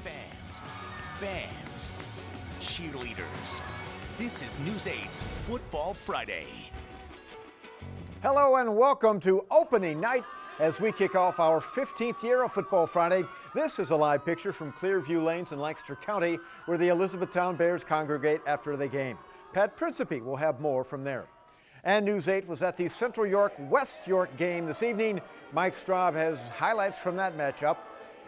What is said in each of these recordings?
fans, bands, cheerleaders. This is News 8's Football Friday. Hello and welcome to opening night as we kick off our 15th year of Football Friday. This is a live picture from Clearview Lanes in Lancaster County where the Elizabethtown Bears congregate after the game. Pat Principe will have more from there. And News 8 was at the Central York-West York game this evening. Mike Straub has highlights from that matchup.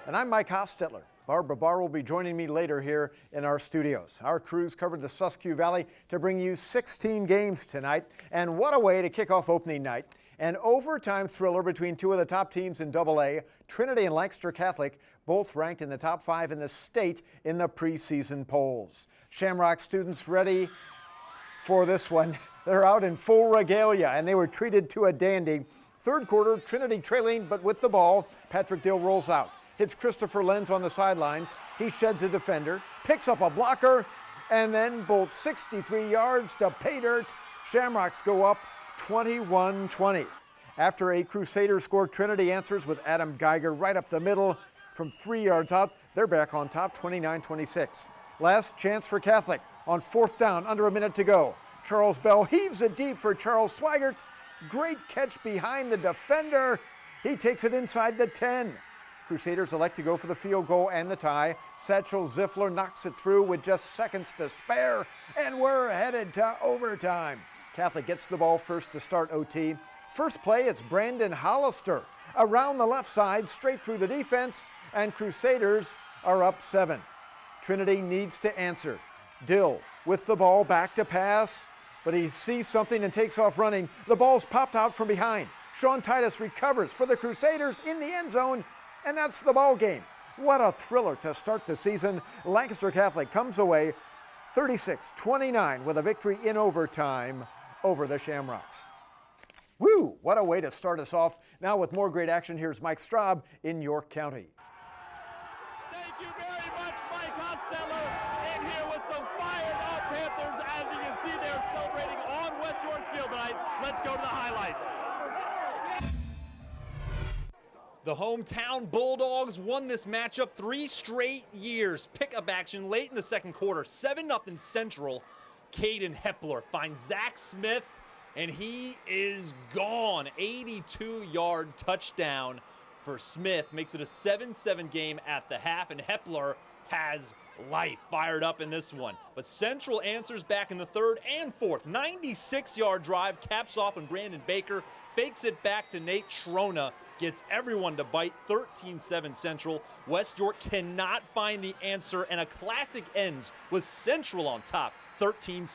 And I'm Mike Hostetler. Barbara Barr will be joining me later here in our studios. Our crews covered the Siskiyou Valley to bring you 16 games tonight. And what a way to kick off opening night. An overtime thriller between two of the top teams in AA, Trinity and Lancaster Catholic, both ranked in the top 5 in the state in the preseason polls. Shamrock students ready for this one. They're out in full regalia, and they were treated to a dandy. Third quarter, Trinity trailing, but with the ball, Patrick Dill rolls out. Hits Christopher Lenz on the sidelines. He sheds a defender, picks up a blocker, and then bolts 63 yards to pay dirt. Shamrocks go up 21-20. After a Crusader score, Trinity answers with Adam Geiger right up the middle. From 3 yards out, they're back on top 29-26. Last chance for Catholic on fourth down, under a minute to go. Charles Bell heaves it deep for Charles Swigert. Great catch behind the defender. He takes it inside the 10. Crusaders elect to go for the field goal and the tie. Satchel Ziffler knocks it through with just seconds to spare, and we're headed to overtime. Catholic gets the ball first to start OT. First play, it's Brandon Hollister. Around the left side, straight through the defense, and Crusaders are up 7. Trinity needs to answer. Dill with the ball, back to pass, but he sees something and takes off running. The ball's popped out from behind. Sean Titus recovers for the Crusaders in the end zone, and that's the ball game. What a thriller to start the season. Lancaster Catholic comes away 36-29 with a victory in overtime over the Shamrocks. Woo, what a way to start us off. Now with more great action, here's Mike Straub in York County. Thank you very much, Mike Costello, in here with some fired-up Panthers. As you can see, they're celebrating on West York's field tonight. Let's go to the highlights. The hometown Bulldogs won this matchup 3 straight years. Pickup action late in the second quarter, 7-0 Central. Caden Hepler finds Zach Smith, and he is gone. 82-yard touchdown for Smith. Makes it a 7-7 game at the half, and Hepler has life fired up in this one. But Central answers back in the third and fourth. 96-yard drive caps off when Brandon Baker fakes it back to Nate Trona. Gets everyone to bite. 13-7 Central. West York cannot find the answer, and a classic ends with Central on top, 13-7. The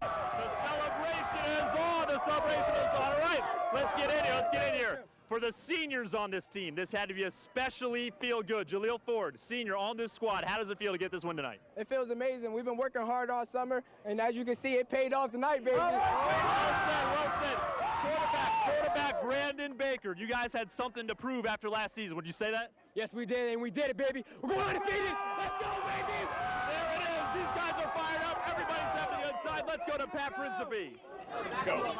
celebration is on. The celebration is on. All right, let's get in here. Let's get in here. For the seniors on this team, this had to be especially feel good. Jaleel Ford, senior on this squad. How does it feel to get this win tonight? It feels amazing. We've been working hard all summer, and as you can see, it paid off tonight, baby. Well said, well said. Quarterback Brandon Baker. You guys had something to prove after last season. Would you say that? Yes, we did, and we did it, baby. We're going undefeated. Let's go, baby. There it is. These guys are fired up. Everybody's having the inside. Let's go to Pat Principe. Go.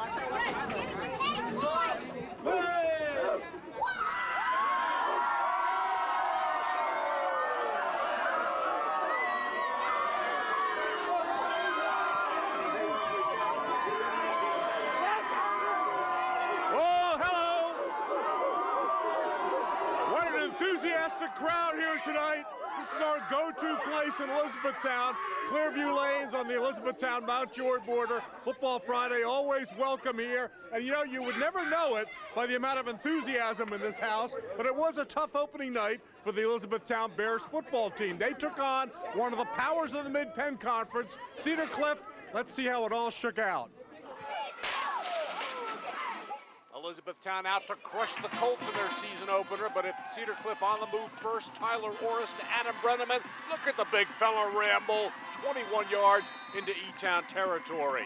Enthusiastic crowd here tonight. This is our go-to place in Elizabethtown. Clearview Lanes on the Elizabethtown-Mount York border. Football Friday, always welcome here. And you know, you would never know it by the amount of enthusiasm in this house, but it was a tough opening night for the Elizabethtown Bears football team. They took on one of the powers of the Mid-Penn Conference, Cedar Cliff. Let's see how it all shook out. Elizabethtown out to crush the Colts in their season opener, but if Cedar Cliff on the move first, Tyler Orris to Adam Brenneman. Look at the big fella ramble, 21 yards into E-Town territory.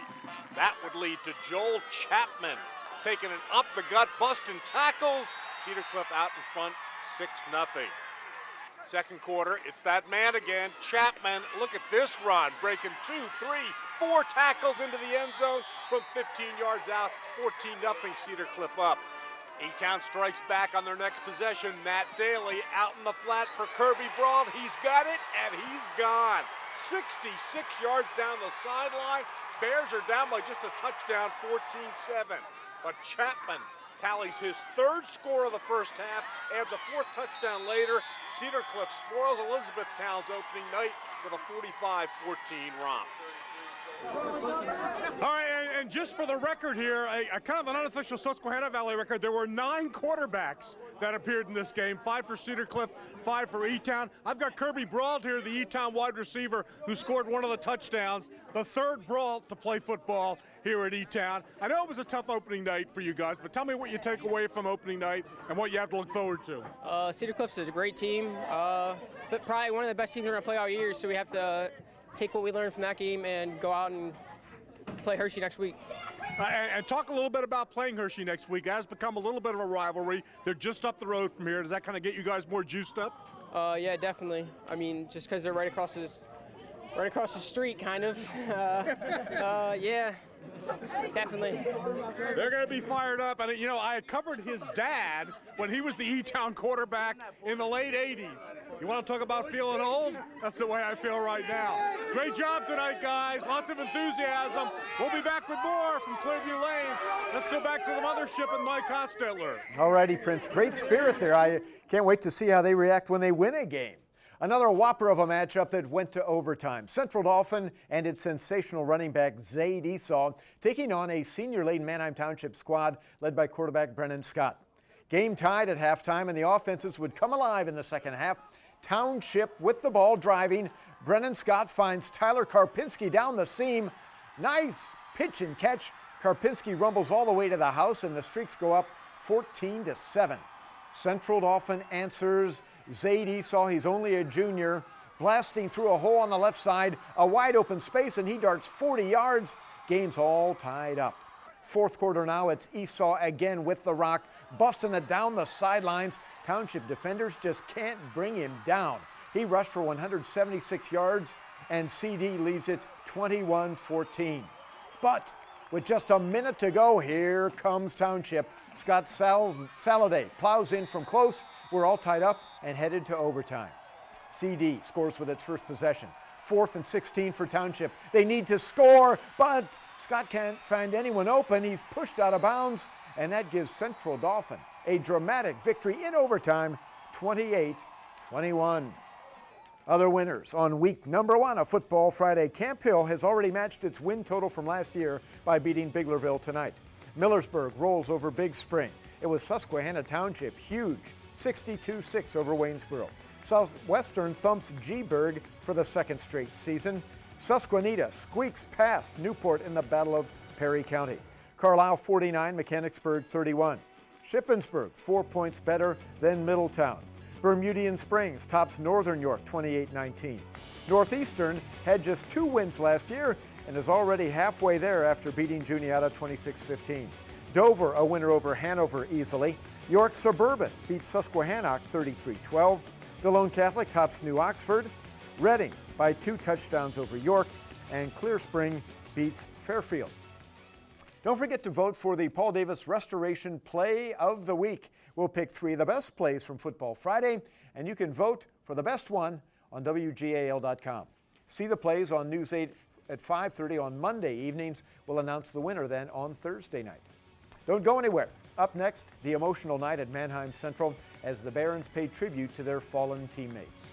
That would lead to Joel Chapman taking it up the gut, busting tackles. Cedar Cliff out in front, 6-0. Second quarter, it's that man again, Chapman. Look at this run, breaking 2, 3, 4 tackles into the end zone from 15 yards out, 14-0 Cedar Cliff up. E-Town strikes back on their next possession. Matt Daly out in the flat for Kirby Brault. He's got it, and he's gone. 66 yards down the sideline. Bears are down by just a touchdown, 14-7. But Chapman tallies his third score of the first half, adds a fourth touchdown later. Cedar Cliff spoils Elizabethtown's opening night with a 45-14 romp. All right, and just for the record here, a kind of an unofficial Susquehanna Valley record, there were 9 quarterbacks that appeared in this game, 5 for Cedar Cliff, 5 for E-Town. I've got Kirby Brault here, the E-Town wide receiver who scored one of the touchdowns, the third Brault to play football here at E-Town. I know it was a tough opening night for you guys, but tell me what you take away from opening night and what you have to look forward to. Cedar Cliffs is a great team, but probably one of the best teams we're going to play all year, so we have to take what we learned from that game and go out and play Hershey next week. And talk a little bit about playing Hershey next week. It has become a little bit of a rivalry. They're just up the road from here. Does that kind of get you guys more juiced up? Yeah, definitely. I mean, just because they're right across the street, kind of. Yeah, definitely. They're going to be fired up. And, you know, I had covered his dad when he was the E-Town quarterback in the late 80s. You want to talk about feeling old? That's the way I feel right now. Great job tonight, guys. Lots of enthusiasm. We'll be back with more from Clearview Lanes. Let's go back to the mothership and Mike Hostetler. All righty, Prince. Great spirit there. I can't wait to see how they react when they win a game. Another whopper of a matchup that went to overtime. Central Dauphin and its sensational running back Zaid Esau taking on a senior-laden Manheim Township squad led by quarterback Brennan Scott. Game tied at halftime, and the offenses would come alive in the second half. Township with the ball driving. Brennan Scott finds Tyler Karpinski down the seam. Nice pitch and catch. Karpinski rumbles all the way to the house, and the streaks go up 14-7. Central Dauphin answers. Zaid Esau, he's only a junior, blasting through a hole on the left side, a wide open space, and he darts 40 yards. Game's all tied up. Fourth quarter now, it's Esau again with the rock, busting it down the sidelines. Township defenders just can't bring him down. He rushed for 176 yards, and CD leads it 21-14. But with just a minute to go, here comes Township. Scott Saladay plows in from close. We're all tied up and headed to overtime. CD scores with its first possession. 4th and 16 for Township. They need to score, but Scott can't find anyone open. He's pushed out of bounds, and that gives Central Dauphin a dramatic victory in overtime, 28-21. Other winners on week number 1 of Football Friday. Camp Hill has already matched its win total from last year by beating Biglerville tonight. Millersburg rolls over Big Spring. It was Susquehanna Township, huge, 62-6 over Waynesboro. Southwestern thumps G-Burg for the second straight season. Susquehanna squeaks past Newport in the Battle of Perry County. Carlisle 49, Mechanicsburg 31. Shippensburg 4 points better than Middletown. Bermudian Springs tops Northern York 28-19. Northeastern had just 2 wins last year and is already halfway there after beating Juniata 26-15. Dover a winner over Hanover easily. York Suburban beats Susquehannock 33-12. DeLone Catholic tops New Oxford. Reading by 2 touchdowns over York, and Clear Spring beats Fairfield. Don't forget to vote for the Paul Davis Restoration Play of the Week. We'll pick 3 of the best plays from Football Friday, and you can vote for the best one on WGAL.com. See the plays on News 8 at 5:30 on Monday evenings. We'll announce the winner then on Thursday night. Don't go anywhere. Up next, the emotional night at Manheim Central as the Barons pay tribute to their fallen teammates.